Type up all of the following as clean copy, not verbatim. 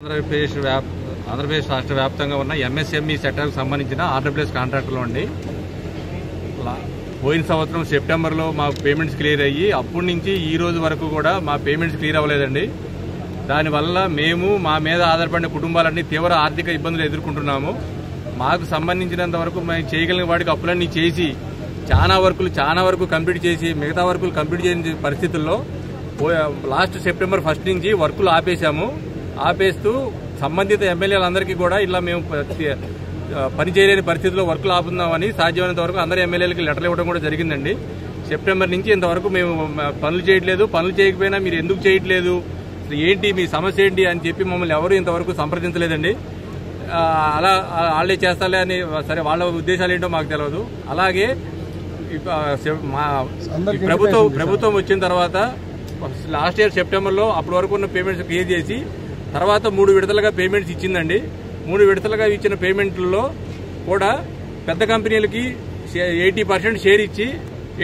ఆంధ్రప్రదేశ్ రాష్ట్ర వ్యాప్తంగా ఉన్న ఎంఎస్ఎంఈ సెక్టర్కు సంబంధించిన ఆంధ్రప్రదేశ్ కాంట్రాక్టులు అండి. పోయిన సంవత్సరం సెప్టెంబర్లో మా పేమెంట్స్ క్లియర్ అయ్యి అప్పటి నుంచి ఈ రోజు వరకు కూడా మా పేమెంట్స్ క్లియర్ అవ్వలేదండి. దానివల్ల మేము మా మీద ఆధారపడిన కుటుంబాలన్నీ తీవ్ర ఆర్థిక ఇబ్బందులు ఎదుర్కొంటున్నాము. మాకు సంబంధించినంత వరకు మేము చేయగలిగిన వాటికి అప్పులన్నీ చేసి చాలా వరకు కంప్లీట్ చేసి మిగతా వర్కులు కంప్లీట్ చేయని పరిస్థితుల్లో లాస్ట్ సెప్టెంబర్ 1 నుంచి వర్కులు ఆపేస్తూ సంబంధిత ఎమ్మెల్యేలందరికీ కూడా ఇలా మేము పని చేయలేని పరిస్థితుల్లో వర్కులు ఆపుతున్నామని సాధ్యమైనంత వరకు అందరి ఎమ్మెల్యేలకి లెటర్లు ఇవ్వడం కూడా జరిగిందండి. సెప్టెంబర్ నుంచి ఇంతవరకు మేము పనులు చేయట్లేదు. పనులు చేయకపోయినా మీరు ఎందుకు చేయట్లేదు, ఏంటి మీ సమస్య ఏంటి అని చెప్పి మమ్మల్ని ఎవరు ఇంతవరకు సంప్రదించలేదండి. అలా వాళ్ళే చేస్తాలే అని, సరే వాళ్ళ ఉద్దేశాలు ఏంటో మాకు తెలియదు. అలాగే ప్రభుత్వం వచ్చిన తర్వాత లాస్ట్ ఇయర్ సెప్టెంబర్లో అప్పటి వరకు ఉన్న పేమెంట్స్ క్లియర్ చేసి తర్వాత 3 విడతలుగా పేమెంట్స్ ఇచ్చిందండి. 3 విడతలుగా ఇచ్చిన పేమెంట్లలో కూడా పెద్ద కంపెనీలకి 80% షేర్ ఇచ్చి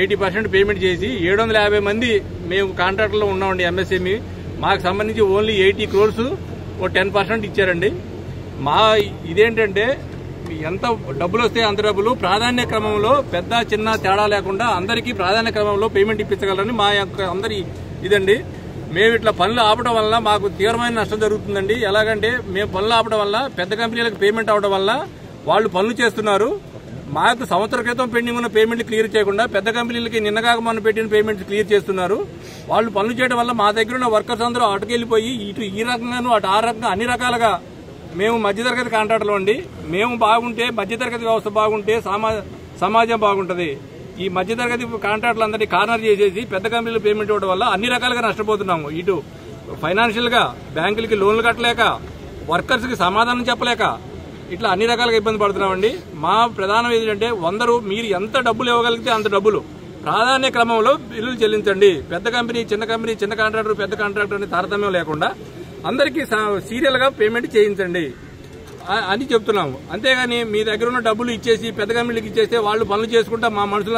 80% పేమెంట్ చేసి 750 మంది మేము కాంట్రాక్ట్లో ఉన్నామండి. ఎంఎస్ఎంఈ మాకు సంబంధించి ఓన్లీ 80 crores 10% ఇచ్చారండి. ఇదేంటంటే ఎంత డబ్బులు వస్తే అంత డబ్బులు ప్రాధాన్య క్రమంలో పెద్ద చిన్న తేడా లేకుండా అందరికీ ప్రాధాన్య క్రమంలో పేమెంట్ ఇప్పించగలరని మా యొక్క అందరి ఇదండి. మేము ఇట్లా పనులు ఆపడం వల్ల మాకు తీవ్రమైన నష్టం జరుగుతుందండి. ఎలాగంటే మేము పనులు ఆపడం వల్ల పెద్ద కంపెనీలకు పేమెంట్ అవడం వల్ల వాళ్ళు పనులు చేస్తున్నారు. మాకు సంవత్సర క్రితం పెండింగ్ ఉన్న పేమెంట్లు క్లియర్ చేయకుండా పెద్ద కంపెనీలకి నిన్నగాక మనం పెట్టిన పేమెంట్స్ క్లియర్ చేస్తున్నారు. వాళ్ళు పనులు చేయడం వల్ల మా దగ్గర ఉన్న వర్కర్స్ అందరూ అటుకెళ్లిపోయి ఇటు ఈ రకంగాను అటు ఆ రకంగా అన్ని రకాలుగా మేము మధ్యతరగతి కాంట్రాక్టులు అండి. మేము బాగుంటే మధ్యతరగతి వ్యవస్థ బాగుంటే సమాజం బాగుంటుంది. ఈ మధ్యతరగతి కాంట్రాక్టులు అందరినీ కార్నర్ చేసేసి పెద్ద కంపెనీలు పేమెంట్ ఇవ్వడం వల్ల అన్ని రకాలుగా నష్టపోతున్నాము. ఇటు ఫైనాన్షియల్ గా బ్యాంకులకి లోన్లు కట్టలేక, వర్కర్స్ కి సమాధానం చెప్పలేక ఇట్లా అన్ని రకాలుగా ఇబ్బంది పడుతున్నామండి. మా ప్రధానం ఏంటంటే మీరు ఎంత డబ్బులు ఇవ్వగలిగితే అంత డబ్బులు ప్రాధాన్య క్రమంలో బిల్లులు చెల్లించండి. పెద్ద కంపెనీ చిన్న కాంట్రాక్టర్ పెద్ద కాంట్రాక్టర్ అని తారతమ్యం లేకుండా అందరికీ సీరియల్ గా పేమెంట్ చేయించండి అని చెప్తున్నాము. అంతేగాని మీ దగ్గర ఉన్న డబ్బులు ఇచ్చేసి పెద్ద కంపెనీలకు ఇచ్చేస్తే వాళ్ళు పనులు చేసుకుంటా మా మనుషులు